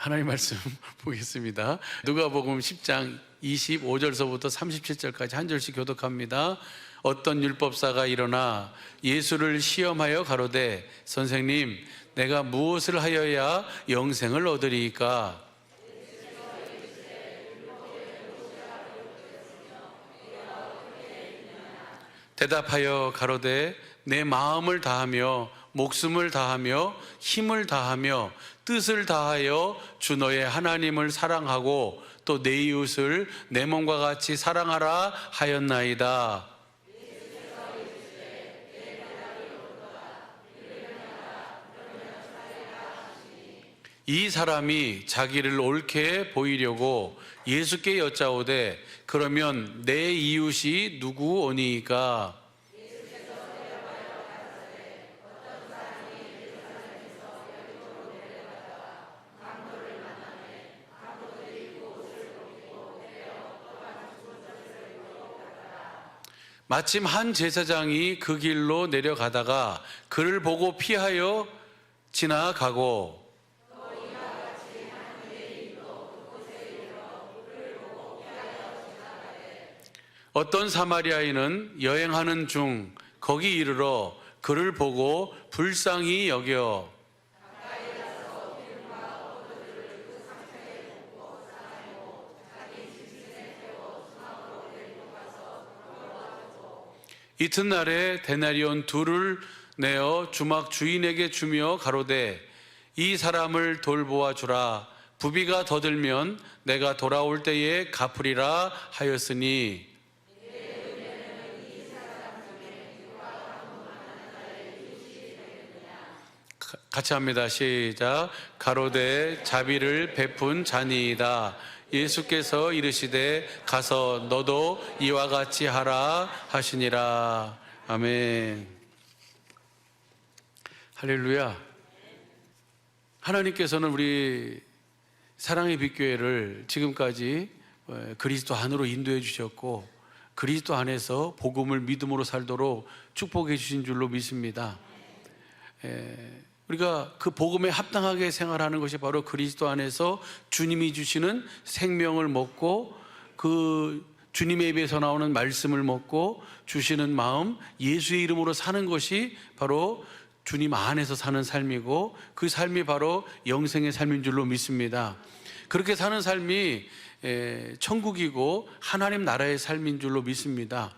하나님 말씀 보겠습니다. 누가복음 10장 25절서부터 37절까지 한 절씩 교독합니다. 어떤 율법사가 일어나 예수를 시험하여 가로되 선생님, 내가 무엇을 하여야 영생을 얻으리이까? 대답하여 가로되 내 마음을 다하며 목숨을 다하며 힘을 다하며 뜻을 다하여 주 너의 하나님을 사랑하고 또 내 이웃을 내 몸과 같이 사랑하라 하였나이다. 이 사람이 자기를 옳게 보이려고 예수께 여짜오되 그러면 내 이웃이 누구오니이까? 마침 한 제사장이 그 길로 내려가다가 그를 보고 피하여 지나가고 어떤 사마리아인은 여행하는 중 거기 이르러 그를 보고 불쌍히 여겨 이튿날에 데나리온 둘을 내어 주막 주인에게 주며 가로되 이 사람을 돌보아 주라. 부비가 더 들면 내가 돌아올 때에 갚으리라 하였으니 같이 합니다. 시작. 가로되 자비를 베푼 자니이다. 예수께서 이르시되 가서 너도 이와 같이 하라 하시니라. 아멘. 할렐루야. 하나님께서는 우리 사랑의 빛교회를 지금까지 그리스도 안으로 인도해 주셨고 그리스도 안에서 복음을 믿음으로 살도록 축복해 주신 줄로 믿습니다. 우리가 그 복음에 합당하게 생활하는 것이 바로 그리스도 안에서 주님이 주시는 생명을 먹고 그 주님의 입에서 나오는 말씀을 먹고 주시는 마음, 예수의 이름으로 사는 것이 바로 주님 안에서 사는 삶이고 그 삶이 바로 영생의 삶인 줄로 믿습니다. 그렇게 사는 삶이 천국이고 하나님 나라의 삶인 줄로 믿습니다.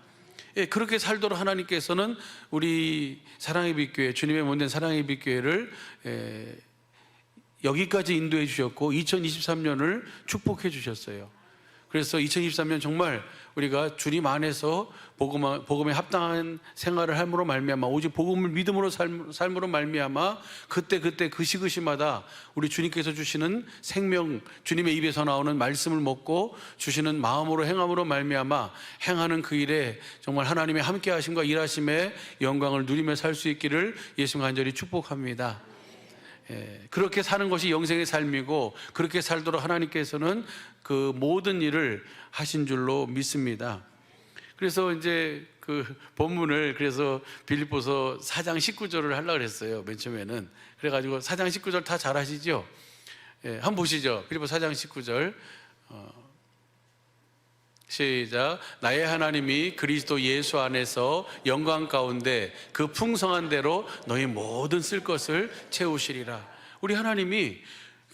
그렇게 살도록 하나님께서는 우리 사랑의 빛교회, 주님의 몸된 사랑의 빛교회를 여기까지 인도해 주셨고 2023년을 축복해 주셨어요. 그래서 2023년 정말 우리가 주님 안에서 복음에 합당한 생활을 함으로 말미암아 오직 복음을 믿음으로 삶으로 말미암아 그때 그 시그시마다 우리 주님께서 주시는 생명, 주님의 입에서 나오는 말씀을 먹고 주시는 마음으로 행함으로 말미암아 행하는 그 일에 정말 하나님의 함께 하심과 일하심의 영광을 누리며 살 수 있기를 예수님 간절히 축복합니다. 그렇게 사는 것이 영생의 삶이고 그렇게 살도록 하나님께서는 그 모든 일을 하신 줄로 믿습니다. 그래서 이제 그 본문을 그래서 빌립보서 4장 19절을 하려고 그랬어요. 맨 처음에는. 그래가지고 4장 19절 다 잘 하시죠? 한번 보시죠. 빌립보서 4장 19절 시작. 나의 하나님이 그리스도 예수 안에서 영광 가운데 그 풍성한 대로 너희 모든 쓸 것을 채우시리라. 우리 하나님이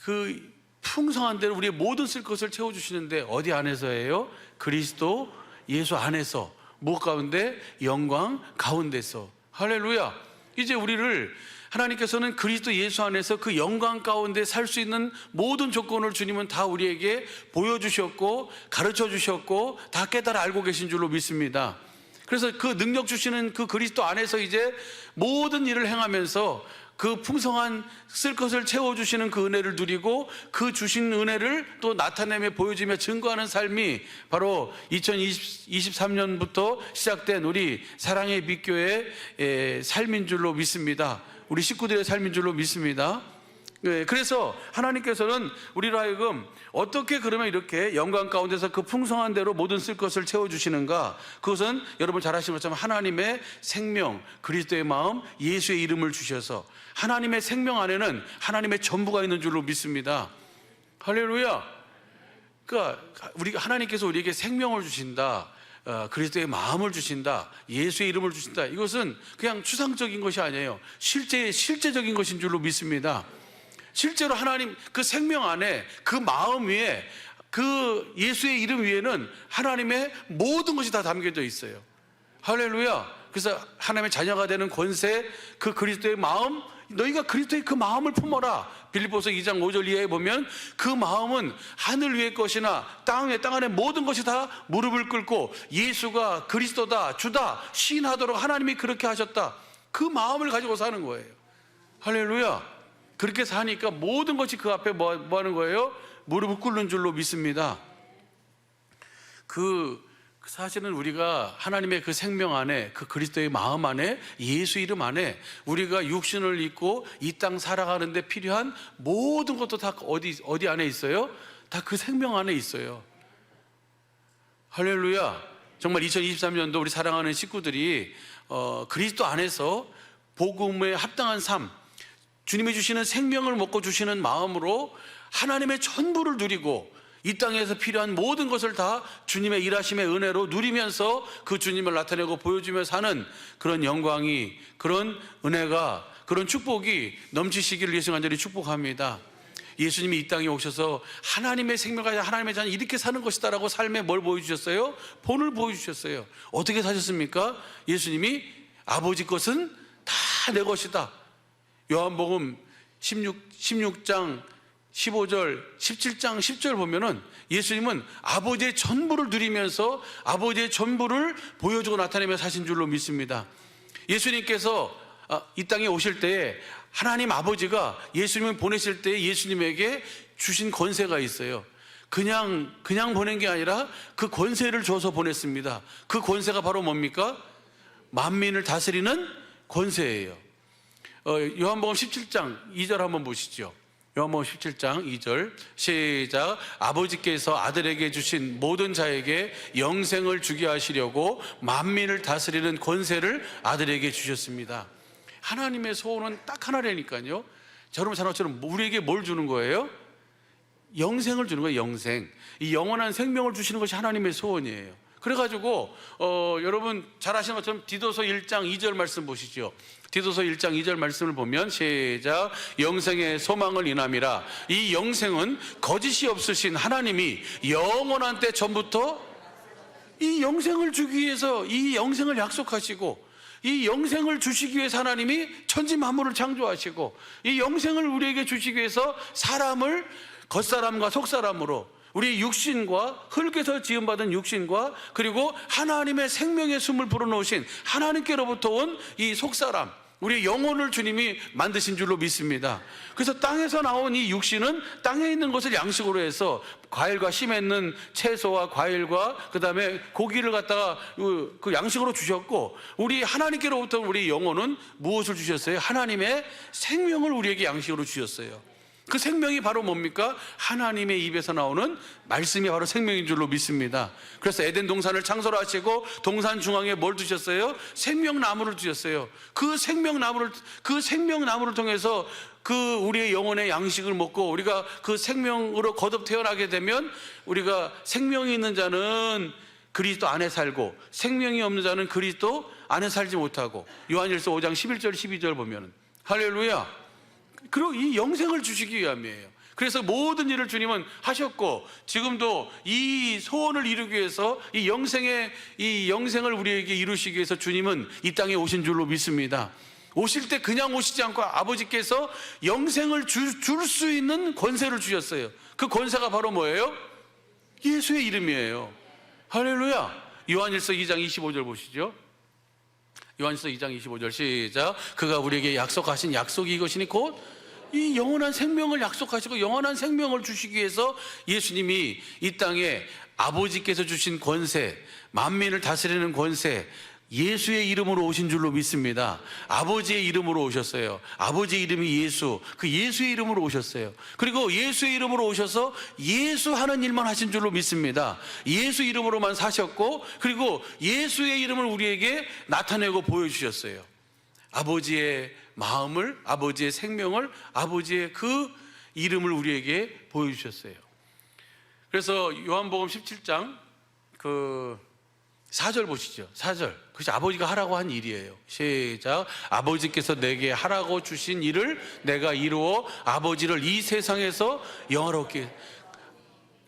그 풍성한 대로 우리의 모든 쓸 것을 채워주시는데 어디 안에서예요? 그리스도 예수 안에서. 무엇 가운데? 영광 가운데서. 할렐루야. 이제 우리를 하나님께서는 그리스도 예수 안에서 그 영광 가운데 살 수 있는 모든 조건을 주님은 다 우리에게 보여주셨고 가르쳐 주셨고 다 깨달아 알고 계신 줄로 믿습니다. 그래서 그 능력 주시는 그 그리스도 안에서 이제 모든 일을 행하면서 그 풍성한 쓸 것을 채워주시는 그 은혜를 누리고 그 주신 은혜를 또 나타내며 보여주며 증거하는 삶이 바로 2023년부터 시작된 우리 사랑의 빛교회의 삶인 줄로 믿습니다. 우리 식구들의 삶인 줄로 믿습니다. 그래서 하나님께서는 우리로 하여금 어떻게 그러면 이렇게 영광 가운데서 그 풍성한 대로 모든 쓸 것을 채워주시는가? 그것은 여러분 잘 아시는 것처럼 하나님의 생명, 그리스도의 마음, 예수의 이름을 주셔서 하나님의 생명 안에는 하나님의 전부가 있는 줄로 믿습니다. 할렐루야. 그러니까 하나님께서 우리에게 생명을 주신다, 그리스도의 마음을 주신다, 예수의 이름을 주신다, 이것은 그냥 추상적인 것이 아니에요. 실제적인 것인 줄로 믿습니다. 실제로 하나님 그 생명 안에, 그 마음 위에, 그 예수의 이름 위에는 하나님의 모든 것이 다 담겨져 있어요. 할렐루야. 그래서 하나님의 자녀가 되는 권세, 그 그리스도의 마음, 너희가 그리스도의 그 마음을 품어라. 빌립보서 2장 5절 이하에 보면 그 마음은 하늘 위의 것이나 땅 안에 모든 것이 다 무릎을 꿇고 예수가 그리스도다, 주다 시인하도록 하나님이 그렇게 하셨다, 그 마음을 가지고 사는 거예요. 할렐루야. 그렇게 사니까 모든 것이 그 앞에 뭐 하는 거예요? 무릎을 꿇는 줄로 믿습니다. 사실은 우리가 하나님의 그 생명 안에, 그 그리스도의 마음 안에, 예수 이름 안에 우리가 육신을 입고 이 땅 살아가는데 필요한 모든 것도 다 어디 안에 있어요? 다 그 생명 안에 있어요. 할렐루야. 정말 2023년도 우리 사랑하는 식구들이 그리스도 안에서 복음에 합당한 삶, 주님이 주시는 생명을 먹고 주시는 마음으로 하나님의 전부를 누리고 이 땅에서 필요한 모든 것을 다 주님의 일하심의 은혜로 누리면서 그 주님을 나타내고 보여주며 사는 그런 영광이, 그런 은혜가, 그런 축복이 넘치시기를 예수 간절히 축복합니다. 예수님이 이 땅에 오셔서 하나님의 생명과 하나님의 자녀 이렇게 사는 것이다 라고 삶에 뭘 보여주셨어요? 본을 보여주셨어요. 어떻게 사셨습니까? 예수님이 아버지 것은 다 내 것이다. 요한복음 16장 15절, 17장 10절 보면은 예수님은 아버지의 전부를 누리면서 아버지의 전부를 보여주고 나타내며 사신 줄로 믿습니다. 예수님께서 이 땅에 오실 때에 하나님 아버지가 예수님을 보내실 때에 예수님에게 주신 권세가 있어요. 그냥 보낸 게 아니라 그 권세를 줘서 보냈습니다. 그 권세가 바로 뭡니까? 만민을 다스리는 권세예요. 요한복음 17장 2절 한번 보시죠. 요한복음 17장 2절 시작. 아버지께서 아들에게 주신 모든 자에게 영생을 주게 하시려고 만민을 다스리는 권세를 아들에게 주셨습니다. 하나님의 소원은 딱 하나라니까요. 여러분 잘 아처럼 우리에게 뭘 주는 거예요? 영생을 주는 거예요. 영생. 이 영원한 생명을 주시는 것이 하나님의 소원이에요. 그래가지고 여러분 잘 아시는 것처럼 디도서 1장 2절 말씀 보시죠. 디도서 1장 2절 말씀을 보면 시작. 영생의 소망을 인함이라. 이 영생은 거짓이 없으신 하나님이 영원한 때 전부터 이 영생을 주기 위해서 이 영생을 약속하시고, 이 영생을 주시기 위해서 하나님이 천지 만물을 창조하시고, 이 영생을 우리에게 주시기 위해서 사람을 겉사람과 속사람으로, 우리 육신과 흙에서 지음받은 육신과, 그리고 하나님의 생명의 숨을 불어넣으신 하나님께로부터 온 이 속사람, 우리의 영혼을 주님이 만드신 줄로 믿습니다. 그래서 땅에서 나온 이 육신은 땅에 있는 것을 양식으로 해서 과일과 씨 맺는 채소와 과일과 그 다음에 고기를 갖다가 그 양식으로 주셨고, 우리 하나님께로부터 우리 영혼은 무엇을 주셨어요? 하나님의 생명을 우리에게 양식으로 주셨어요. 그 생명이 바로 뭡니까? 하나님의 입에서 나오는 말씀이 바로 생명인 줄로 믿습니다. 그래서 에덴 동산을 창설하시고 동산 중앙에 뭘 두셨어요? 생명나무를 두셨어요. 그 생명나무를 통해서 그 우리의 영혼의 양식을 먹고 우리가 그 생명으로 거듭 태어나게 되면 우리가 생명이 있는 자는 그리스도 안에 살고 생명이 없는 자는 그리스도 안에 살지 못하고, 요한일서 5장 11절 12절 보면은 할렐루야. 그리고 이 영생을 주시기 위함이에요. 그래서 모든 일을 주님은 하셨고, 지금도 이 소원을 이루기 위해서 이 영생을 우리에게 이루시기 위해서 주님은 이 땅에 오신 줄로 믿습니다. 오실 때 그냥 오시지 않고 아버지께서 영생을 줄 수 있는 권세를 주셨어요. 그 권세가 바로 뭐예요? 예수의 이름이에요. 할렐루야. 요한일서 2장 25절 보시죠. 요한일서 2장 25절 시작. 그가 우리에게 약속하신 약속이 이것이니 곧 이 영원한 생명을 약속하시고 영원한 생명을 주시기 위해서 예수님이 이 땅에 아버지께서 주신 권세, 만민을 다스리는 권세, 예수의 이름으로 오신 줄로 믿습니다. 아버지의 이름으로 오셨어요. 아버지의 이름이 예수, 그 예수의 이름으로 오셨어요. 그리고 예수의 이름으로 오셔서 예수 하는 일만 하신 줄로 믿습니다. 예수 이름으로만 사셨고, 그리고 예수의 이름을 우리에게 나타내고 보여주셨어요. 아버지의 마음을, 아버지의 생명을, 아버지의 그 이름을 우리에게 보여주셨어요. 그래서 요한복음 17장 4절 보시죠. 4절. 그것이 아버지가 하라고 한 일이에요. 시작. 아버지께서 내게 하라고 주신 일을 내가 이루어 아버지를 이 세상에서 영화롭게.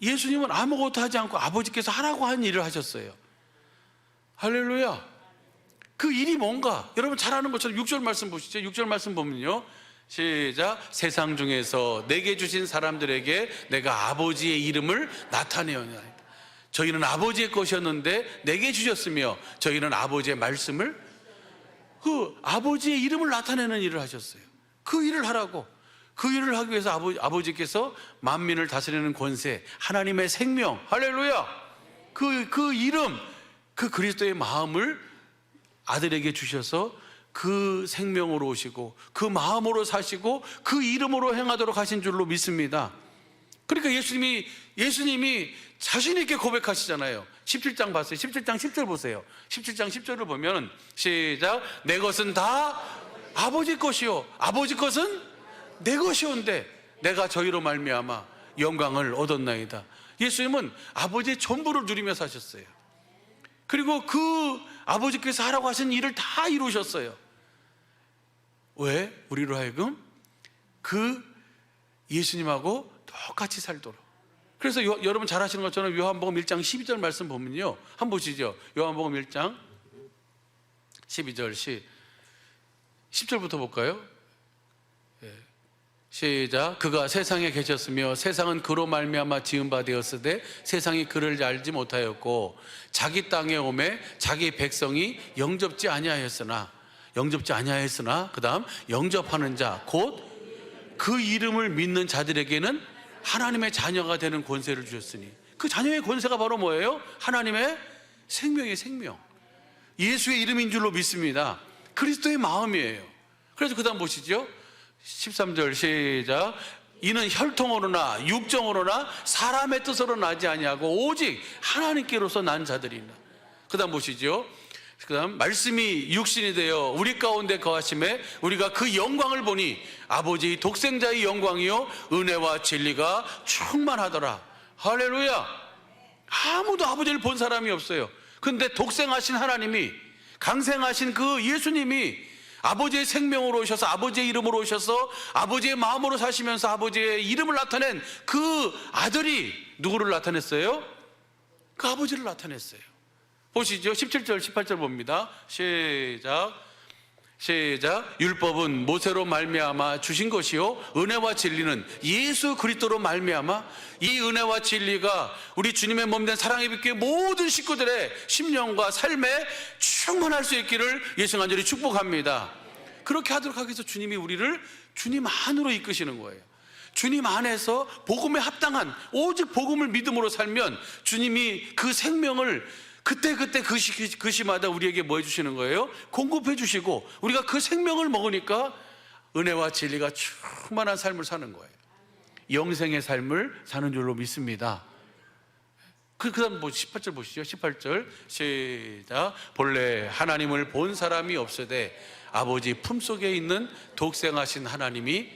예수님은 아무것도 하지 않고 아버지께서 하라고 한 일을 하셨어요. 할렐루야. 그 일이 뭔가? 여러분 잘 아는 것처럼 6절 말씀 보시죠. 6절 말씀 보면요, 시작. 세상 중에서 내게 주신 사람들에게 내가 아버지의 이름을 나타내었나이다. 저희는 아버지의 것이었는데 내게 주셨으며 저희는 아버지의 말씀을, 그 아버지의 이름을 나타내는 일을 하셨어요. 그 일을 하라고. 그 일을 하기 위해서 아버지께서 만민을 다스리는 권세, 하나님의 생명, 할렐루야, 그 이름, 그 그리스도의 마음을 아들에게 주셔서 그 생명으로 오시고 그 마음으로 사시고 그 이름으로 행하도록 하신 줄로 믿습니다. 그러니까 예수님이 자신 있게 고백하시잖아요. 17장 봤어요. 17장 10절 보세요. 17장 10절을 보면 시작. 내 것은 다 아버지 것이요 아버지 것은 내 것이온데 내가 저희로 말미암아 영광을 얻었나이다. 예수님은 아버지의 전부를 누리며 사셨어요. 그리고 그 아버지께서 하라고 하신 일을 다 이루셨어요. 왜? 우리로 하여금 그 예수님하고 똑같이 살도록. 그래서 여러분 잘 아시는 것처럼 요한복음 1장 12절 말씀 보면요, 한번 보시죠. 요한복음 1장 12절 10절부터 볼까요? 시작. 그가 세상에 계셨으며 세상은 그로 말미암아 지은 바 되었으되 세상이 그를 알지 못하였고 자기 땅에 오매 자기 백성이 영접지 아니하였으나 그 다음 영접하는 자 곧 그 이름을 믿는 자들에게는 하나님의 자녀가 되는 권세를 주셨으니, 그 자녀의 권세가 바로 뭐예요? 하나님의 생명의 생명, 예수의 이름인 줄로 믿습니다. 그리스도의 마음이에요. 그래서 그 다음 보시죠. 13절 시작. 이는 혈통으로나 육정으로나 사람의 뜻으로 나지 아니하고 오직 하나님께로서 난 자들이나. 그 다음 보시죠. 그 다음 말씀이 육신이 되어 우리 가운데 거하심에 우리가 그 영광을 보니 아버지의 독생자의 영광이요 은혜와 진리가 충만하더라. 할렐루야. 아무도 아버지를 본 사람이 없어요. 근데 독생하신 하나님이, 강생하신 그 예수님이 아버지의 생명으로 오셔서 아버지의 이름으로 오셔서 아버지의 마음으로 사시면서 아버지의 이름을 나타낸 그 아들이 누구를 나타냈어요? 그 아버지를 나타냈어요. 보시죠. 17절 18절 봅니다. 시작. 율법은 모세로 말미암아 주신 것이요 은혜와 진리는 예수 그리스도로 말미암아 이 은혜와 진리가 우리 주님의 몸된 사랑의 빛교회 모든 식구들의 심령과 삶에 충만할 수 있기를 예수 간절히 축복합니다. 그렇게 하도록 하기 위해서 주님이 우리를 주님 안으로 이끄시는 거예요. 주님 안에서 복음에 합당한 오직 복음을 믿음으로 살면 주님이 그 생명을 그때 그 시마다 우리에게 뭐 해주시는 거예요? 공급해 주시고 우리가 그 생명을 먹으니까 은혜와 진리가 충만한 삶을 사는 거예요. 영생의 삶을 사는 줄로 믿습니다. 그 다음 18절 보시죠. 18절 시작. 본래 하나님을 본 사람이 없으되 아버지 품속에 있는 독생하신 하나님이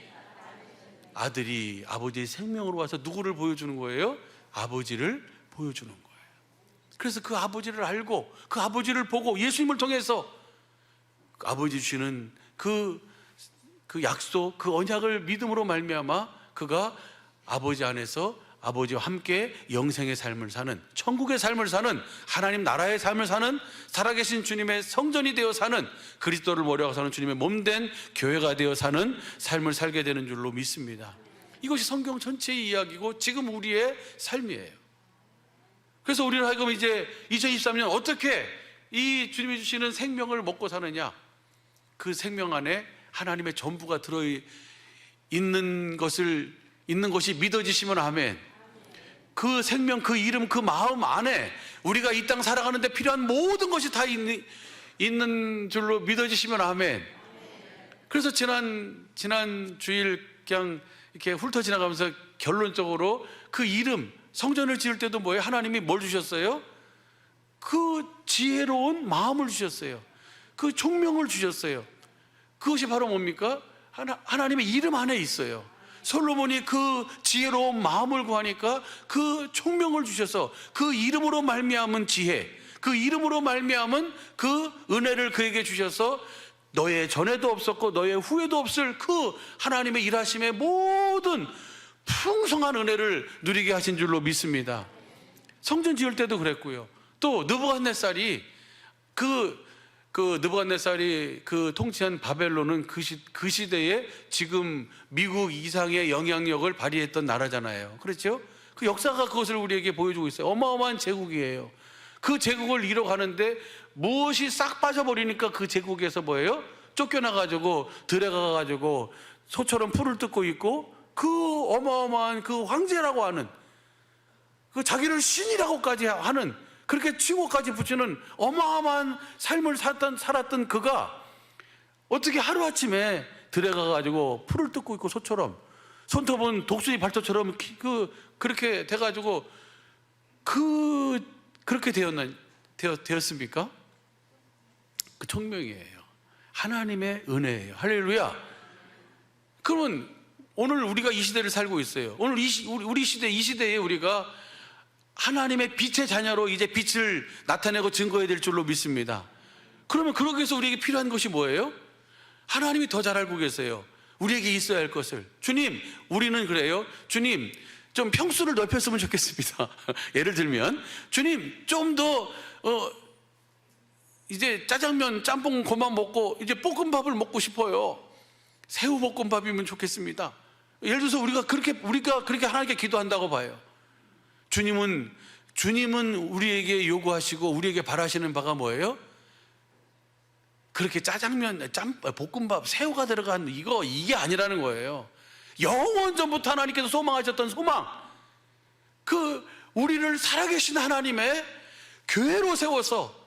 아들이 아버지의 생명으로 와서 누구를 보여주는 거예요? 아버지를 보여주는 거예요. 그래서 그 아버지를 알고 그 아버지를 보고 예수님을 통해서 아버지 주시는 그 약속, 그 언약을 믿음으로 말미암아 그가 아버지 안에서 아버지와 함께 영생의 삶을 사는, 천국의 삶을 사는, 하나님 나라의 삶을 사는, 살아계신 주님의 성전이 되어 사는, 그리스도를 모려하고 사는 주님의 몸된 교회가 되어 사는 삶을 살게 되는 줄로 믿습니다. 이것이 성경 전체의 이야기고 지금 우리의 삶이에요. 그래서 우리는 하여금 이제 2023년 어떻게 이 주님이 주시는 생명을 먹고 사느냐, 그 생명 안에 하나님의 전부가 들어있는 것이 믿어지시면 아멘. 그 생명, 그 이름, 그 마음 안에 우리가 이 땅 살아가는데 필요한 모든 것이 다 있는 줄로 믿어지시면 아멘. 그래서 지난 주일 그냥 이렇게 훑어 지나가면서 결론적으로 그 이름, 성전을 지을 때도 뭐예요? 하나님이 뭘 주셨어요? 그 지혜로운 마음을 주셨어요. 그 총명을 주셨어요. 그것이 바로 뭡니까? 하나님의 이름 안에 있어요. 솔로몬이 그 지혜로운 마음을 구하니까 그 총명을 주셔서 그 이름으로 말미암은 지혜, 그 이름으로 말미암은 그 은혜를 그에게 주셔서 너의 전에도 없었고 너의 후에도 없을 그 하나님의 일하심의 모든 풍성한 은혜를 누리게 하신 줄로 믿습니다. 성전 지을 때도 그랬고요. 또 느부갓네살이 느부갓네살이 그 통치한 바벨론은 그 시대에 지금 미국 이상의 영향력을 발휘했던 나라잖아요. 그렇죠? 그 역사가 그것을 우리에게 보여주고 있어요. 어마어마한 제국이에요. 그 제국을 이뤄가는데 무엇이 싹 빠져버리니까 그 제국에서 뭐예요? 쫓겨나가지고 들에 가가지고 소처럼 풀을 뜯고 있고, 그 어마어마한 그 황제라고 하는, 그 자기를 신이라고까지 하는, 그렇게 칭호까지 붙이는 어마어마한 삶을 살았던 그가 어떻게 하루아침에 들에 가가지고 풀을 뜯고 있고 소처럼, 손톱은 독수리 발톱처럼 그렇게 돼가지고 그렇게 되었습니까? 그 총명이에요. 하나님의 은혜예요. 할렐루야. 그러면 오늘 우리가 이 시대를 살고 있어요. 오늘 우리 시대, 이 시대에 우리가 하나님의 빛의 자녀로 이제 빛을 나타내고 증거해야 될 줄로 믿습니다. 그러면 그러기 위해서 우리에게 필요한 것이 뭐예요? 하나님이 더 잘 알고 계세요. 우리에게 있어야 할 것을. 주님, 우리는 그래요. 주님, 좀 평수를 넓혔으면 좋겠습니다. 예를 들면, 주님, 좀 더 이제 짜장면, 짬뽕 그만 먹고 이제 볶음밥을 먹고 싶어요. 새우 볶음밥이면 좋겠습니다. 예를 들어서 우리가 그렇게 하나님께 기도한다고 봐요. 주님은 우리에게 요구하시고 우리에게 바라시는 바가 뭐예요? 그렇게 짜장면, 볶음밥, 새우가 들어간 이게 아니라는 거예요. 영원 전부터 하나님께서 소망하셨던 소망, 우리를 살아계신 하나님의 교회로 세워서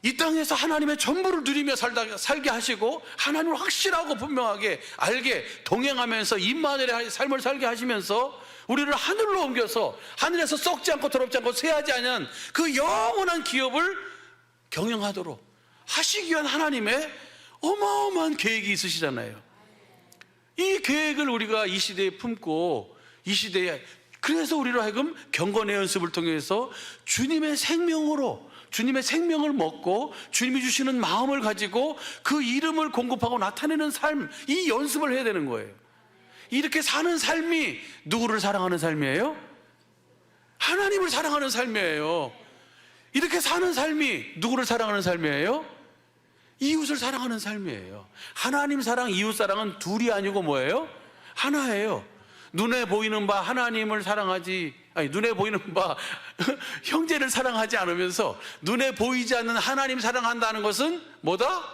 이 땅에서 하나님의 전부를 누리며 살게 하시고, 하나님을 확실하고 분명하게 알게 동행하면서 임마누엘의 삶을 살게 하시면서 우리를 하늘로 옮겨서 하늘에서 썩지 않고 더럽지 않고 쇠하지 않은 그 영원한 기업을 경영하도록 하시기 위한 하나님의 어마어마한 계획이 있으시잖아요. 이 계획을 우리가 이 시대에 품고, 이 시대에, 그래서 우리로 하여금 경건의 연습을 통해서 주님의 생명을 먹고 주님이 주시는 마음을 가지고 그 이름을 공급하고 나타내는 삶, 이 연습을 해야 되는 거예요. 이렇게 사는 삶이 누구를 사랑하는 삶이에요? 하나님을 사랑하는 삶이에요. 이렇게 사는 삶이 누구를 사랑하는 삶이에요? 이웃을 사랑하는 삶이에요. 하나님 사랑, 이웃 사랑은 둘이 아니고 뭐예요? 하나예요. 눈에 보이는 바 하나님을 눈에 보이는 바 형제를 사랑하지 않으면서 눈에 보이지 않는 하나님 사랑한다는 것은 뭐다?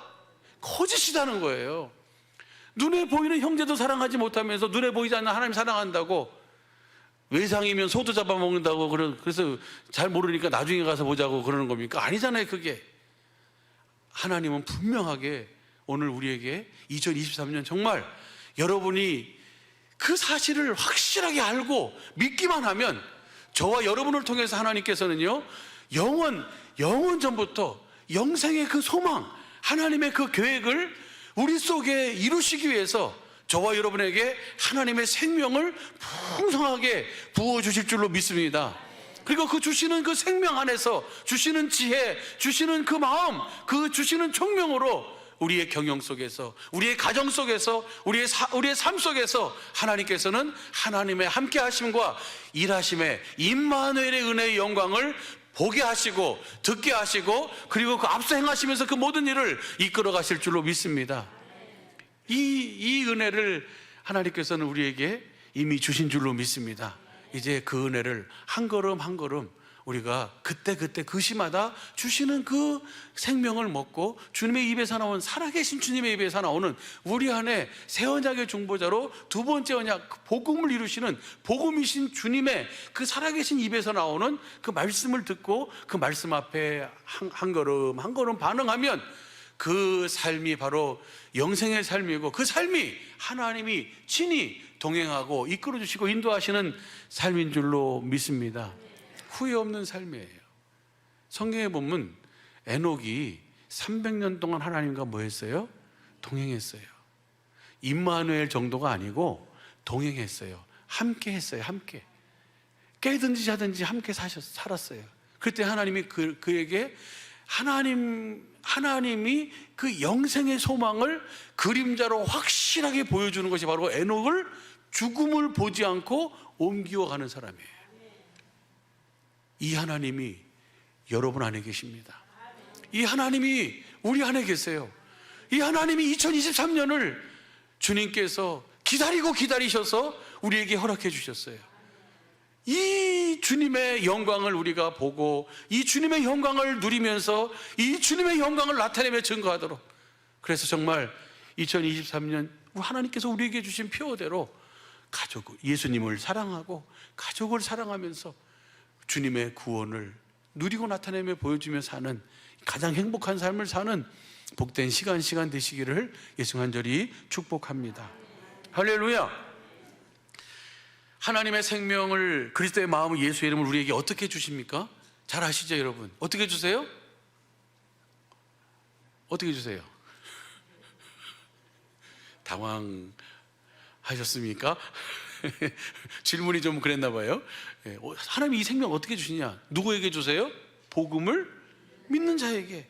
거짓이라는 거예요. 눈에 보이는 형제도 사랑하지 못하면서 눈에 보이지 않는 하나님 사랑한다고, 외상이면 소도 잡아먹는다고 그래서 잘 모르니까 나중에 가서 보자고 그러는 겁니까? 아니잖아요. 그게 하나님은 분명하게 오늘 우리에게 2023년 정말 여러분이 그 사실을 확실하게 알고 믿기만 하면, 저와 여러분을 통해서 하나님께서는요, 영원 전부터 영생의 그 소망, 하나님의 그 계획을 우리 속에 이루시기 위해서 저와 여러분에게 하나님의 생명을 풍성하게 부어주실 줄로 믿습니다. 그리고 그 주시는 그 생명 안에서 주시는 지혜, 주시는 그 마음, 그 주시는 총명으로 우리의 경영 속에서, 우리의 가정 속에서, 우리의 삶 속에서 하나님께서는 하나님의 함께 하심과 일하심의 임마누엘의 은혜의 영광을 보게 하시고 듣게 하시고, 그리고 그 앞서 행하시면서 그 모든 일을 이끌어 가실 줄로 믿습니다. 이 은혜를 하나님께서는 우리에게 이미 주신 줄로 믿습니다. 이제 그 은혜를 한 걸음 한 걸음 우리가 그때 그 시마다 주시는 그 생명을 먹고, 주님의 입에서 나온, 살아계신 주님의 입에서 나오는 우리 안에 새 언약의 중보자로 두 번째 언약 복음을 이루시는 복음이신 주님의 그 살아계신 입에서 나오는 그 말씀을 듣고 그 말씀 앞에 한 걸음 한 걸음 반응하면 그 삶이 바로 영생의 삶이고, 그 삶이 하나님이 친히 동행하고 이끌어 주시고 인도하시는 삶인 줄로 믿습니다. 후회 없는 삶이에요. 성경에 보면 에녹이 300년 동안 하나님과 뭐 했어요? 동행했어요. 임마누엘 정도가 아니고 동행했어요. 함께 했어요. 함께 깨든지 자든지 함께 살았어요. 그때 하나님이 그에게 하나님이 그 영생의 소망을 그림자로 확실하게 보여주는 것이 바로 에녹을 죽음을 보지 않고 옮기어가는 사람이에요. 이 하나님이 여러분 안에 계십니다. 이 하나님이 우리 안에 계세요. 이 하나님이 2023년을 주님께서 기다리고 기다리셔서 우리에게 허락해 주셨어요. 이 주님의 영광을 우리가 보고 이 주님의 영광을 누리면서 이 주님의 영광을 나타내며 증거하도록, 그래서 정말 2023년 하나님께서 우리에게 주신 표어대로 예수님을 사랑하고 가족을 사랑하면서 주님의 구원을 누리고 나타내며 보여주며 사는 가장 행복한 삶을 사는 복된 시간 되시기를 예수 간절히 축복합니다. 할렐루야. 하나님의 생명을, 그리스도의 마음을, 예수의 이름을 우리에게 어떻게 주십니까? 잘 아시죠 여러분? 어떻게 주세요? 어떻게 주세요? 당황하셨습니까? 질문이 좀 그랬나 봐요. 하나님이 이 생명 어떻게 주시냐? 누구에게 주세요? 복음을 믿는 자에게.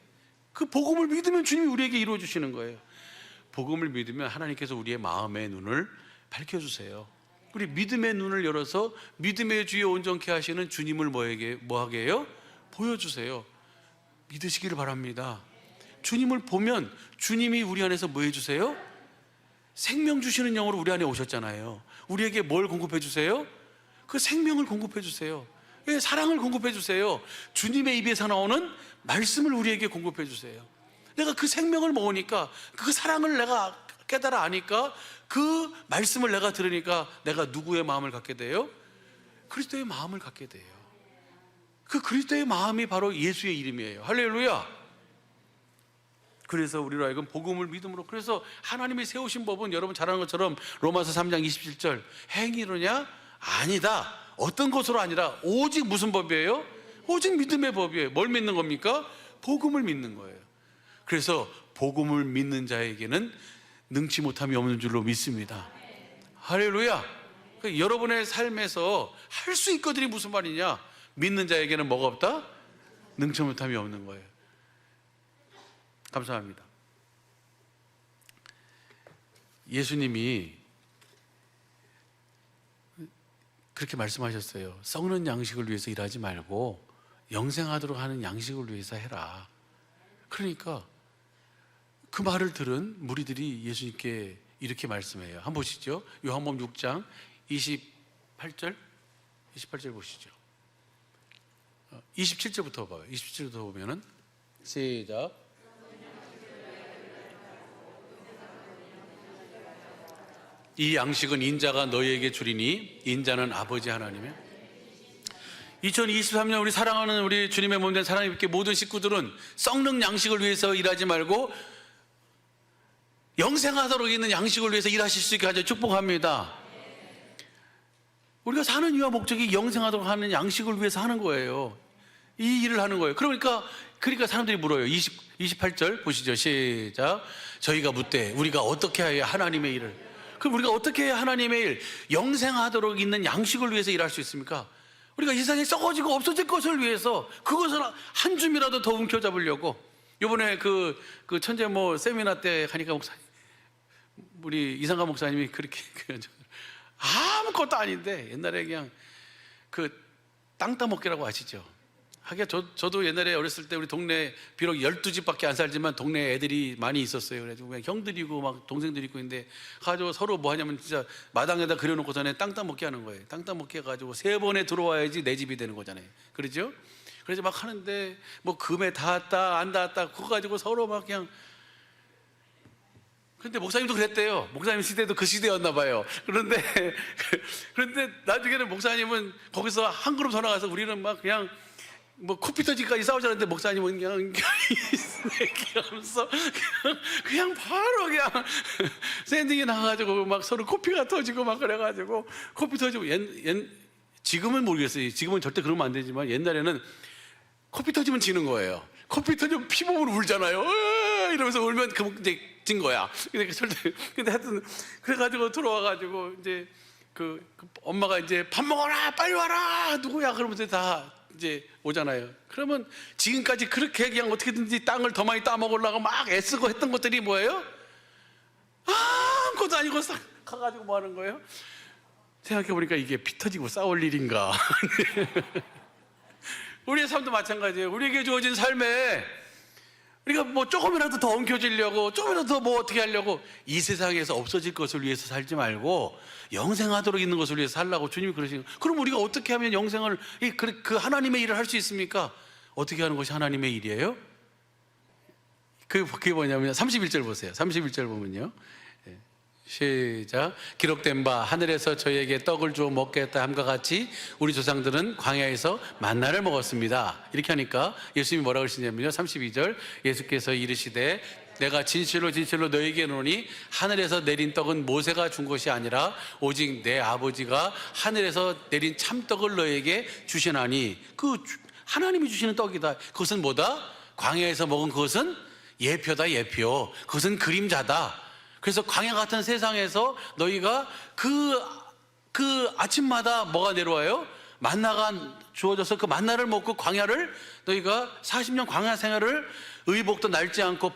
그 복음을 믿으면 주님이 우리에게 이루어 주시는 거예요. 복음을 믿으면 하나님께서 우리의 마음의 눈을 밝혀주세요. 우리 믿음의 눈을 열어서 믿음의 주에 온전케 하시는 주님을 뭐하게 해요? 보여주세요. 믿으시기를 바랍니다. 주님을 보면 주님이 우리 안에서 뭐 해주세요? 생명 주시는 영으로 우리 안에 오셨잖아요. 우리에게 뭘 공급해 주세요? 그 생명을 공급해 주세요. 사랑을 공급해 주세요. 주님의 입에서 나오는 말씀을 우리에게 공급해 주세요. 내가 그 생명을 먹으니까, 그 사랑을 내가 깨달아 아니까, 그 말씀을 내가 들으니까 내가 누구의 마음을 갖게 돼요? 그리스도의 마음을 갖게 돼요. 그 그리스도의 마음이 바로 예수의 이름이에요. 할렐루야. 그래서 우리로 하여금 복음을 믿음으로, 그래서 하나님이 세우신 법은 여러분 잘 아는 것처럼 로마서 3장 27절 행위로냐? 아니다. 어떤 것으로 아니라 오직 무슨 법이에요? 오직 믿음의 법이에요. 뭘 믿는 겁니까? 복음을 믿는 거예요. 그래서 복음을 믿는 자에게는 능치 못함이 없는 줄로 믿습니다. 할렐루야. 그러니까 여러분의 삶에서 할 수 있거든이 무슨 말이냐? 믿는 자에게는 뭐가 없다? 능치 못함이 없는 거예요. 감사합니다. 예수님이 그렇게 말씀하셨어요. 썩는 양식을 위해서 일하지 말고 영생하도록 하는 양식을 위해서 해라. 그러니까 그 말을 들은 무리들이 예수님께 이렇게 말씀해요. 한번 보시죠. 요한복음 6장 28절 보시죠. 27절부터 봐요. 27절부터 보면은 시작. 이 양식은 인자가 너희에게 주리니 인자는 아버지 하나님의. 2023년 우리 사랑하는 우리 주님의 몸된 사랑의 빛의 모든 식구들은 썩는 양식을 위해서 일하지 말고 영생하도록 있는 양식을 위해서 일하실 수 있게 하여 축복합니다. 우리가 사는 이유와 목적이 영생하도록 하는 양식을 위해서 하는 거예요. 이 일을 하는 거예요. 그러니까 사람들이 물어요. 28절 보시죠. 시작. 저희가 묻되 우리가 어떻게 해야 하나님의 일을, 그럼 우리가 어떻게 해야 하나님의 일, 영생하도록 있는 양식을 위해서 일할 수 있습니까? 우리가 이 세상에 썩어지고 없어질 것을 위해서 그것을 한 줌이라도 더 움켜잡으려고. 이번에 그 천재모 세미나 때 가니까 우리 이상가 목사님이 그렇게 아무것도 아닌데 옛날에 그냥 그 땅 따먹기라고 아시죠? 하긴 저도 옛날에 어렸을 때 우리 동네 비록 12집밖에 안 살지만 동네 애들이 많이 있었어요. 그래가지고 그냥 형들이고 막 동생들이 있고 있는데 가지고 서로 뭐 하냐면 진짜 마당에다 그려놓고 전에 땅 따먹기 하는 거예요. 땅 따먹기 해가지고 3번에 들어와야지 내 집이 되는 거잖아요. 그러죠? 그래서 막 하는데 뭐 금에 닿았다 안 닿았다 그거 가지고 서로 막 그냥. 근데 목사님도 그랬대요. 목사님 시대도 그 시대였나 봐요. 그런데 나중에는 목사님은 거기서 한 그룹 더 나가서 우리는 막 그냥 뭐 코피 터지기까지 싸우지 않았는데 목사님은 그냥 하면서 그냥 바로 그냥 샌딩이 나가가지고 막 서로 코피가 터지고 막 그래가지고 코피 터지고 지금은 모르겠어요. 지금은 절대 그러면 안 되지만 옛날에는 코피 터지면 지는 거예요. 코피 터지면 피몸으로 울잖아요. 이러면서 울면 이제 뛴 거야. 근데 하여튼 그래가지고 들어와가지고 이제 그 엄마가 이제 밥 먹어라, 빨리 와라, 누구야? 그러면서 다 이제 오잖아요. 그러면 지금까지 그렇게 그냥 어떻게든지 땅을 더 많이 따먹으려고 막 애쓰고 했던 것들이 뭐예요? 아무것도 아니고 싹 가가지고 뭐 하는 거예요? 생각해보니까 이게 피 터지고 싸울 일인가? 우리의 삶도 마찬가지예요. 우리에게 주어진 삶에 우리가 뭐 조금이라도 더 엉켜지려고, 조금이라도 더 뭐 어떻게 하려고, 이 세상에서 없어질 것을 위해서 살지 말고 영생하도록 있는 것을 위해서 살라고 주님이 그러시는 거예요. 그럼 우리가 어떻게 하면 영생을, 그 하나님의 일을 할 수 있습니까? 어떻게 하는 것이 하나님의 일이에요? 그게 뭐냐면 31절 보세요. 31절 보면요, 시작. 기록된 바 하늘에서 저희에게 떡을 주어 먹게 했다 함과 같이 우리 조상들은 광야에서 만나를 먹었습니다. 이렇게 하니까 예수님이 뭐라고 그러시냐면요, 32절, 예수께서 이르시되 내가 진실로 진실로 너에게 이르노니 하늘에서 내린 떡은 모세가 준 것이 아니라 오직 내 아버지가 하늘에서 내린 참떡을 너에게 주시나니, 그 하나님이 주시는 떡이다. 그것은 뭐다? 광야에서 먹은 그것은 예표다. 예표. 그것은 그림자다. 그래서 광야 같은 세상에서 너희가 그 아침마다 뭐가 내려와요? 만나가 주어져서 그 만나를 먹고 광야를, 너희가 40년 광야 생활을 의복도 낡지 않고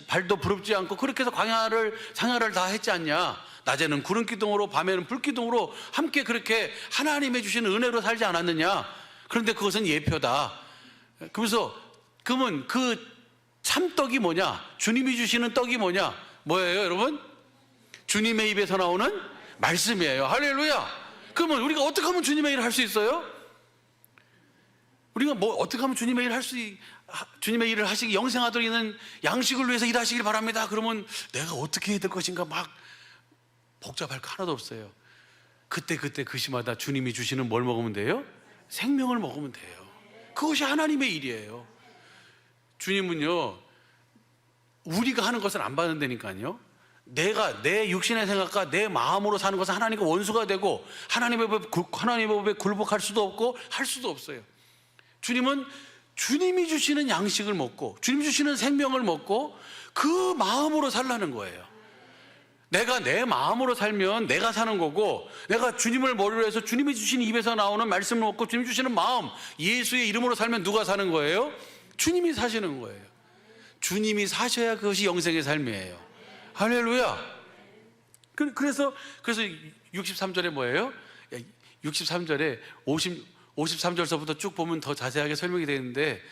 발도 부릅지 않고 그렇게 해서 광야를 생활을 다 했지 않냐? 낮에는 구름 기둥으로 밤에는 불 기둥으로 함께 그렇게 하나님의 주시는 은혜로 살지 않았느냐? 그런데 그것은 예표다. 그러면서 그러면 그 참떡이 뭐냐? 주님이 주시는 떡이 뭐냐? 뭐예요, 여러분? 주님의 입에서 나오는 말씀이에요. 할렐루야. 그러면 우리가 어떻게 하면 주님의 일을 할 수 있어요? 우리가 뭐 어떻게 하면 주님의 일을 하시기, 영생하도록 있는 양식을 위해서 일하시길 바랍니다. 그러면 내가 어떻게 해야 될 것인가, 막 복잡할 거 하나도 없어요. 그때 그 시마다 주님이 주시는 뭘 먹으면 돼요? 생명을 먹으면 돼요. 그것이 하나님의 일이에요. 주님은요, 우리가 하는 것을 안 받는다니까요. 내가 내 육신의 생각과 내 마음으로 사는 것은 하나님과 원수가 되고 하나님의 법에 굴복할 수도 없고 할 수도 없어요. 주님은 주님이 주시는 양식을 먹고 주님이 주시는 생명을 먹고 그 마음으로 살라는 거예요. 내가 내 마음으로 살면 내가 사는 거고, 내가 주님을 머리로 해서 주님이 주신 입에서 나오는 말씀을 먹고 주님이 주시는 마음, 예수의 이름으로 살면 누가 사는 거예요? 주님이 사시는 거예요. 주님이 사셔야 그것이 영생의 삶이에요. 할렐루야. 그래서 63절에 뭐예요? 63절에 53절서부터 쭉 보면 더 자세하게 설명이 되는데,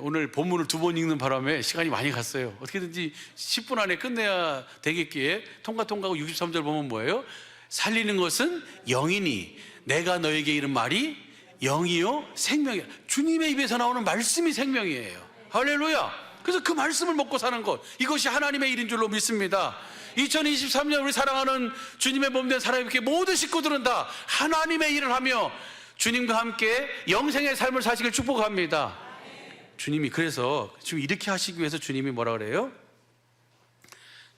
오늘 본문을 2번 읽는 바람에 시간이 많이 갔어요. 어떻게든지 10분 안에 끝내야 되겠기에 통과하고 63절 보면 뭐예요? 살리는 것은 영이니 내가 너에게 이른 말이 영이요 생명이야. 주님의 입에서 나오는 말씀이 생명이에요. 할렐루야. 그래서 그 말씀을 먹고 사는 것, 이것이 하나님의 일인 줄로 믿습니다. 2023년 우리 사랑하는 주님의 몸된 사람에게 모든 식구들은 다 하나님의 일을 하며 주님과 함께 영생의 삶을 사시길 축복합니다. 주님이 그래서 지금 이렇게 하시기 위해서 주님이 뭐라 그래요?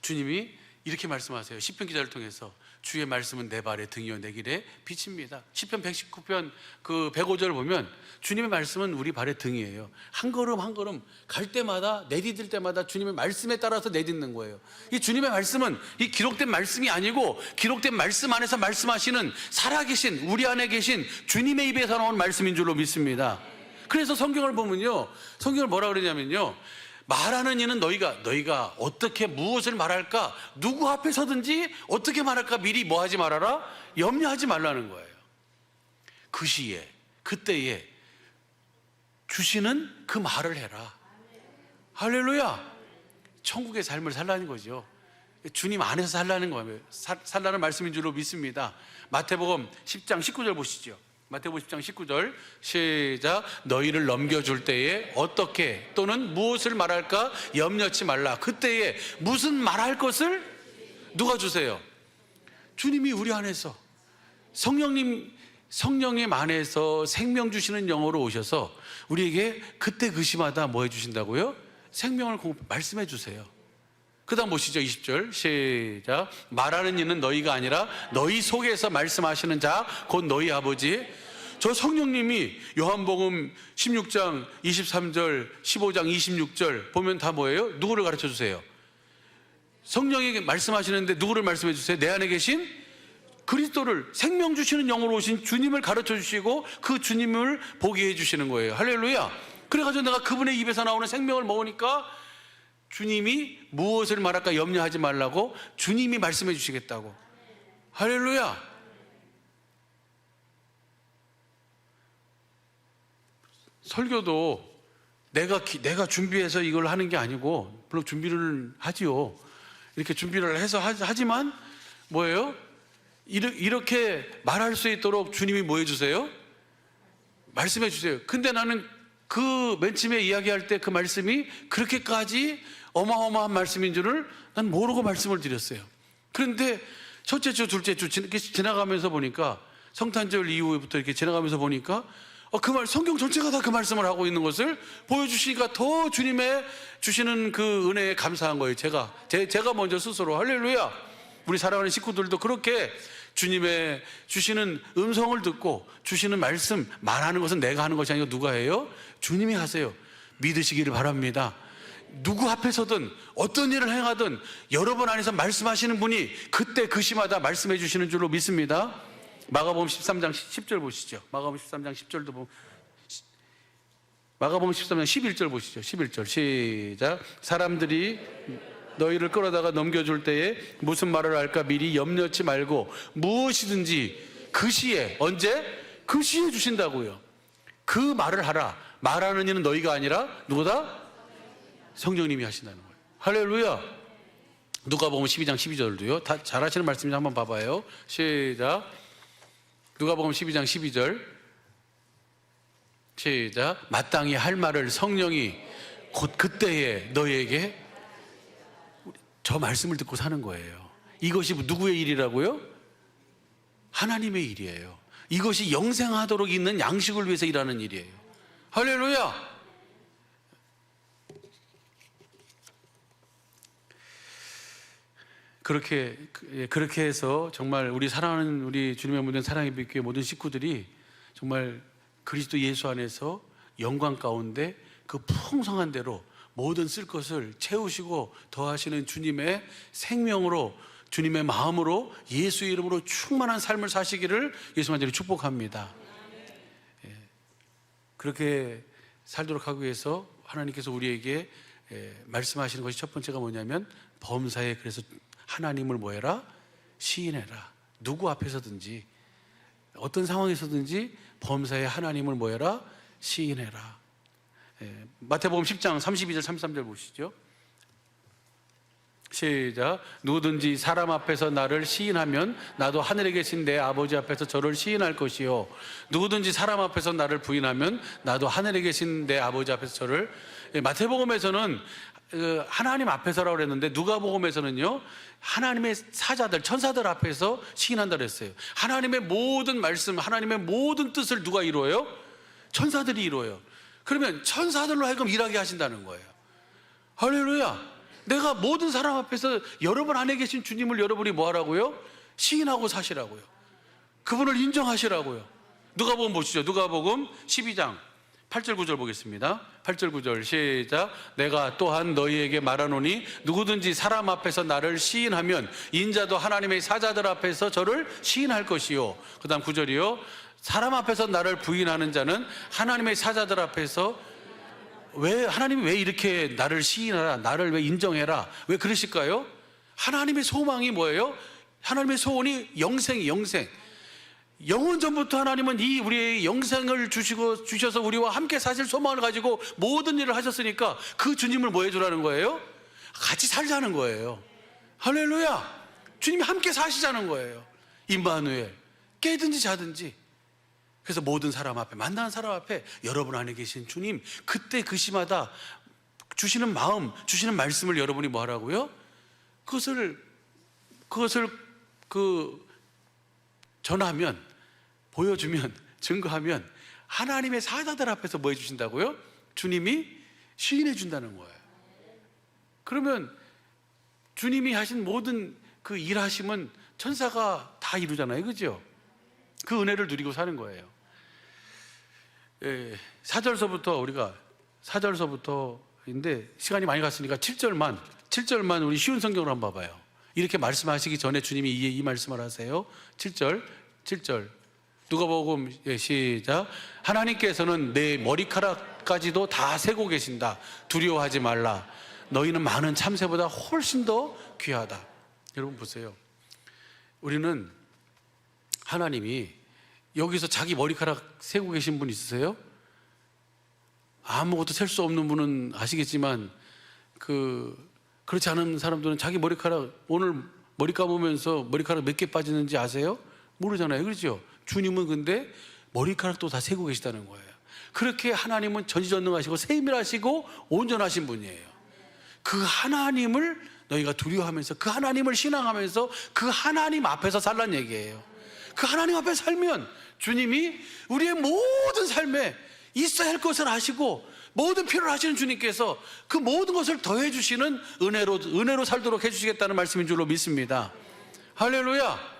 주님이 이렇게 말씀하세요. 시편 기자를 통해서 주의 말씀은 내 발의 등이요 내 길에 빛입니다. 시편 119편 그 105절을 보면 주님의 말씀은 우리 발의 등이에요. 한 걸음 한 걸음 갈 때마다, 내디딜 때마다 주님의 말씀에 따라서 내딛는 거예요. 이 주님의 말씀은 이 기록된 말씀이 아니고 기록된 말씀 안에서 말씀하시는 살아계신 우리 안에 계신 주님의 입에서 나온 말씀인 줄로 믿습니다. 그래서 성경을 보면요, 성경을 뭐라 그러냐면요, 말하는 이는 너희가 어떻게 무엇을 말할까, 누구 앞에 서든지 어떻게 말할까 미리 뭐 하지 말아라? 염려하지 말라는 거예요. 그 시에 그때에 주시는 그 말을 해라. 할렐루야. 천국의 삶을 살라는 거죠. 주님 안에서 살라는 거예요. 살라는 말씀인 줄로 믿습니다. 마태복음 10장 19절 보시죠. 마태복음 10장 19절 시작. 너희를 넘겨줄 때에 어떻게 또는 무엇을 말할까 염려치 말라. 그때에 무슨 말할 것을 누가 주세요? 주님이 우리 안에서, 성령님 안에서 생명 주시는 영으로 오셔서 우리에게 그때 그 시마다 뭐 해주신다고요? 생명을 말씀해 주세요. 그 다음 보시죠. 20절 시작. 말하는 이는 너희가 아니라 너희 속에서 말씀하시는 자 곧 너희 아버지. 저 성령님이 요한복음 16장 23절 15장 26절 보면 다 뭐예요? 누구를 가르쳐 주세요? 성령에게 말씀하시는데 누구를 말씀해 주세요? 내 안에 계신 그리스도를, 생명 주시는 영으로 오신 주님을 가르쳐 주시고 그 주님을 보게 해 주시는 거예요. 할렐루야. 그래가지고 내가 그분의 입에서 나오는 생명을 먹으니까 주님이 무엇을 말할까 염려하지 말라고 주님이 말씀해 주시겠다고. 할렐루야. 설교도 내가 준비해서 이걸 하는 게 아니고, 물론 준비를 하지요. 이렇게 준비를 해서 하지만 뭐예요? 이렇게 말할 수 있도록 주님이 뭐 해주세요? 말씀해 주세요. 근데 나는 그 맨 처음에 이야기할 때 그 말씀이 그렇게까지 어마어마한 말씀인 줄을 난 모르고 말씀을 드렸어요. 그런데 첫째 주, 둘째 주 이렇게 지나가면서 보니까, 성탄절 이후부터 이렇게 지나가면서 보니까 성경 전체가 다 그 말씀을 하고 있는 것을 보여주시니까 더 주님의 주시는 그 은혜에 감사한 거예요. 제가 먼저 스스로. 할렐루야. 우리 사랑하는 식구들도 그렇게 주님의 주시는 음성을 듣고 주시는 말씀, 말하는 것은 내가 하는 것이 아니고 누가 해요? 주님이 하세요. 믿으시기를 바랍니다. 누구 앞에서든 어떤 일을 행하든 여러분 안에서 말씀하시는 분이 그때 그 시마다 말씀해 주시는 줄로 믿습니다. 마가복음 13장 10절 보시죠. 마가복음 13장 10절도 보면, 마가복음 13장 11절 보시죠. 11절 시작. 사람들이 너희를 끌어다가 넘겨줄 때에 무슨 말을 할까 미리 염려치 말고 무엇이든지 그 시에, 언제? 그 시에 주신다고요. 그 말을 하라. 말하는 이는 너희가 아니라 누구다? 성령님이 하신다는 거예요. 할렐루야. 누가복음 12장 12절도요. 다 잘하시는 말씀인지 한번 봐봐요. 시작. 누가복음 12장 12절 시작. 마땅히 할 말을 성령이 곧 그때에 너희에게, 저 말씀을 듣고 사는 거예요. 이것이 누구의 일이라고요? 하나님의 일이에요. 이것이 영생하도록 있는 양식을 위해서 일하는 일이에요. 할렐루야. 그렇게 해서 정말 우리 사랑하는 우리 주님의 모든 사랑의 빛교회 모든 식구들이 정말 그리스도 예수 안에서 영광 가운데 그 풍성한 대로 모든 쓸 것을 채우시고 더하시는 주님의 생명으로, 주님의 마음으로, 예수의 이름으로 충만한 삶을 사시기를 예수 만전히 축복합니다. 그렇게 살도록 하기 위해서 하나님께서 우리에게 말씀하시는 것이 첫 번째가 뭐냐면, 범사에 그래서 하나님을 뭐 해라? 시인해라. 누구 앞에서든지 어떤 상황에서든지 범사에 하나님을 뭐 해라? 시인해라. 마태복음 10장 32절 33절 보시죠. 시작. 누구든지 사람 앞에서 나를 시인하면 나도 하늘에 계신 내 아버지 앞에서 저를 시인할 것이요, 누구든지 사람 앞에서 나를 부인하면 나도 하늘에 계신 내 아버지 앞에서 저를. 마태복음에서는 하나님 앞에서라고 그랬는데 누가복음에서는요, 하나님의 사자들, 천사들 앞에서 시인한다 그랬어요. 하나님의 모든 말씀, 하나님의 모든 뜻을 누가 이루어요? 천사들이 이루어요. 그러면 천사들로 하여금 일하게 하신다는 거예요. 할렐루야. 내가 모든 사람 앞에서 여러분 안에 계신 주님을 여러분이 뭐 하라고요? 시인하고 사시라고요. 그분을 인정하시라고요. 누가복음 보시죠. 누가복음 12장 8절 9절 보겠습니다. 8절 9절 시작. 내가 또한 너희에게 말하노니 누구든지 사람 앞에서 나를 시인하면 인자도 하나님의 사자들 앞에서 저를 시인할 것이요. 그 다음 9절이요. 사람 앞에서 나를 부인하는 자는 하나님의 사자들 앞에서, 하나님이 왜 이렇게 나를 시인하라, 나를 왜 인정해라, 왜 그러실까요? 하나님의 소망이 뭐예요? 하나님의 소원이 영생이, 영생. 영원 전부터 하나님은 이 우리의 영생을 주셔서 우리와 함께 사실 소망을 가지고 모든 일을 하셨으니까 그 주님을 뭐 해주라는 거예요? 같이 살자는 거예요. 할렐루야. 주님이 함께 사시자는 거예요. 임마누엘. 깨든지 자든지. 그래서 모든 사람 앞에, 만나는 사람 앞에 여러분 안에 계신 주님, 그때 그 시마다 주시는 마음, 주시는 말씀을 여러분이 뭐 하라고요? 그것을 전하면, 보여주면, 증거하면 하나님의 사자들 앞에서 뭐 해주신다고요? 주님이 시인해 준다는 거예요. 그러면 주님이 하신 모든 그 일하심은 천사가 다 이루잖아요. 그죠? 그 은혜를 누리고 사는 거예요. 4절서부터 우리가 4절서부터 근데 시간이 많이 갔으니까 7절만 우리 쉬운 성경으로 한번 봐봐요. 이렇게 말씀하시기 전에 주님이 이 말씀을 하세요. 7절 누가복음 시작. 하나님께서는 내 머리카락까지도 다 세고 계신다. 두려워하지 말라. 너희는 많은 참새보다 훨씬 더 귀하다. 여러분 보세요. 우리는 하나님이 여기서 자기 머리카락 세고 계신 분 있으세요? 아무것도 셀 수 없는 분은 아시겠지만 그렇지 않은 사람들은 자기 머리카락, 오늘 머리 감으면서 머리카락 몇 개 빠지는지 아세요? 모르잖아요. 그렇죠? 주님은 근데 머리카락도 다 세고 계시다는 거예요. 그렇게 하나님은 전지전능하시고 세밀하시고 온전하신 분이에요. 그 하나님을 너희가 두려워하면서 그 하나님을 신앙하면서 그 하나님 앞에서 살란 얘기예요. 그 하나님 앞에 살면 주님이 우리의 모든 삶에 있어야 할 것을 아시고 모든 필요를 하시는 주님께서 그 모든 것을 더해 주시는 은혜로 살도록 해주시겠다는 말씀인 줄로 믿습니다. 할렐루야.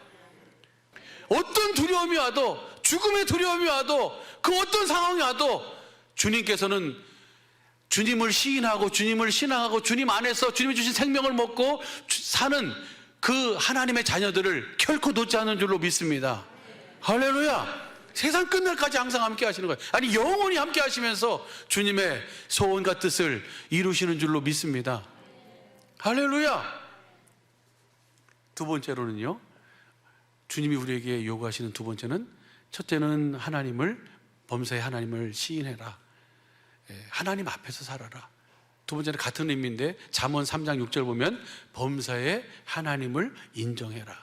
어떤 두려움이 와도, 죽음의 두려움이 와도, 그 어떤 상황이 와도 주님께서는 주님을 시인하고 주님을 신앙하고 주님 안에서 주님이 주신 생명을 먹고 사는 그 하나님의 자녀들을 결코 놓지 않는 줄로 믿습니다. 할렐루야. 세상 끝날까지 항상 함께 하시는 거예요. 아니 영원히 함께 하시면서 주님의 소원과 뜻을 이루시는 줄로 믿습니다. 할렐루야. 두 번째로는요, 주님이 우리에게 요구하시는 두 번째는, 첫째는 하나님을, 범사의 하나님을 시인해라. 하나님 앞에서 살아라. 두 번째는 같은 의미인데 잠언 3장 6절 보면 범사의 하나님을 인정해라.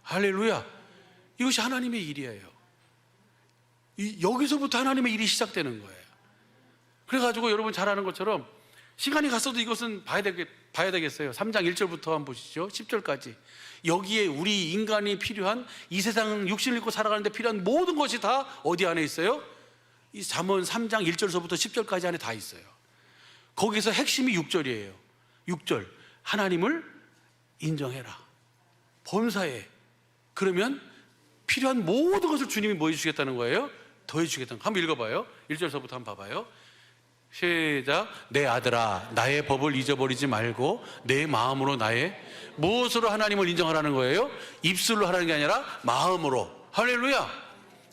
할렐루야. 이것이 하나님의 일이에요. 여기서부터 하나님의 일이 시작되는 거예요. 그래가지고 여러분 잘 아는 것처럼 시간이 갔어도 이것은 봐야 되겠어요. 3장 1절부터 한번 보시죠. 10절까지. 여기에 우리 인간이 필요한, 이 세상 육신을 입고 살아가는데 필요한 모든 것이 다 어디 안에 있어요? 이 잠언 3장 1절서부터 10절까지 안에 다 있어요. 거기서 핵심이 6절이에요. 6절. 하나님을 인정해라. 범사에. 그러면 필요한 모든 것을 주님이 뭐 해주시겠다는 거예요? 더 해주시겠다는 거. 한번 읽어봐요. 1절서부터 한번 봐봐요. 시작. 내 아들아, 나의 법을 잊어버리지 말고 내 마음으로 무엇으로 하나님을 인정하라는 거예요? 입술로 하라는 게 아니라 마음으로. 할렐루야.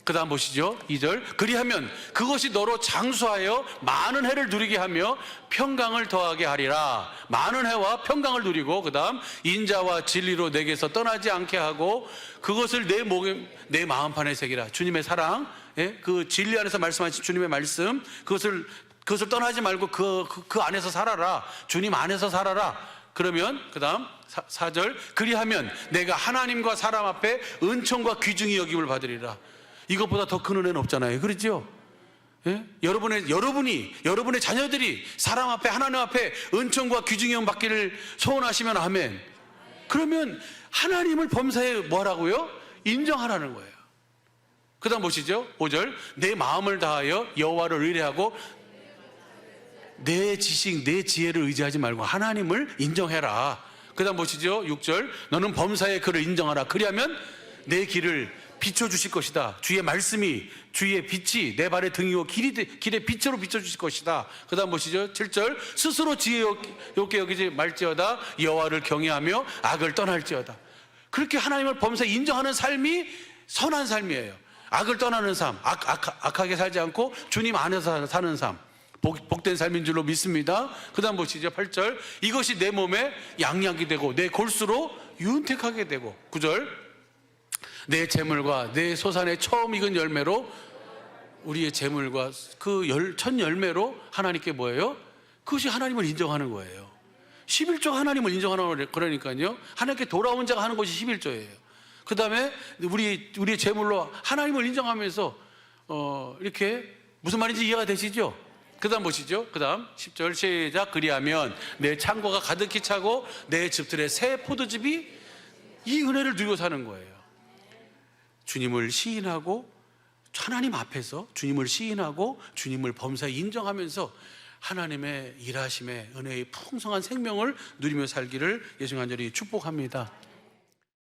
그 다음 보시죠. 2절. 그리하면 그것이 너로 장수하여 많은 해를 누리게 하며 평강을 더하게 하리라. 많은 해와 평강을 누리고, 그 다음 인자와 진리로 내게서 떠나지 않게 하고 그것을 내 마음판에 새기라. 주님의 사랑, 그 진리 안에서 말씀하신 주님의 말씀, 그것을 떠나지 말고 그 안에서 살아라. 주님 안에서 살아라. 그러면 그 다음 4절. 그리하면 내가 하나님과 사람 앞에 은총과 귀중히 여김을 받으리라. 이것보다 더 큰 은혜는 없잖아요. 그렇죠? 예? 여러분의 자녀들이 사람 앞에, 하나님 앞에 은총과 귀중히 여김 받기를 소원하시면 아멘. 그러면 하나님을 범사에 뭐라고요? 인정하라는 거예요. 그 다음 보시죠. 5절. 내 마음을 다하여 여호와를 의뢰하고 내 지식, 내 지혜를 의지하지 말고 하나님을 인정해라. 그 다음 보시죠. 6절. 너는 범사에 그를 인정하라. 그리하면 내 길을 비춰주실 것이다. 주의 말씀이, 주의 빛이 내 발의 등이요 길의 빛으로 비춰주실 것이다. 그 다음 보시죠. 7절. 스스로 지혜롭게 여기지 말지어다. 여호와를 경외하며 악을 떠날지어다. 그렇게 하나님을 범사에 인정하는 삶이 선한 삶이에요. 악을 떠나는 삶, 악하게 살지 않고 주님 안에서 사는 삶, 복된 삶인 줄로 믿습니다. 그 다음 보시죠. 8절. 이것이 내 몸에 양약이 되고 내 골수로 윤택하게 되고. 9절. 내 재물과 내 소산의 처음 익은 열매로, 우리의 재물과 그 첫 열매로 하나님께 뭐예요? 그것이 하나님을 인정하는 거예요. 11조 하나님을 인정하는 거라니까요. 하나님께 돌아온 자가 하는 것이 11조예요. 그 다음에 우리의 재물로 하나님을 인정하면서 이렇게, 무슨 말인지 이해가 되시죠? 그 다음 보시죠. 그 다음 10절 시작. 그리하면 내 창고가 가득히 차고 내 집들의 새 포도즙이, 이 은혜를 누리고 사는 거예요. 주님을 시인하고, 하나님 앞에서 주님을 시인하고 주님을 범사에 인정하면서 하나님의 일하심의 은혜의 풍성한 생명을 누리며 살기를 예수 간절히 축복합니다.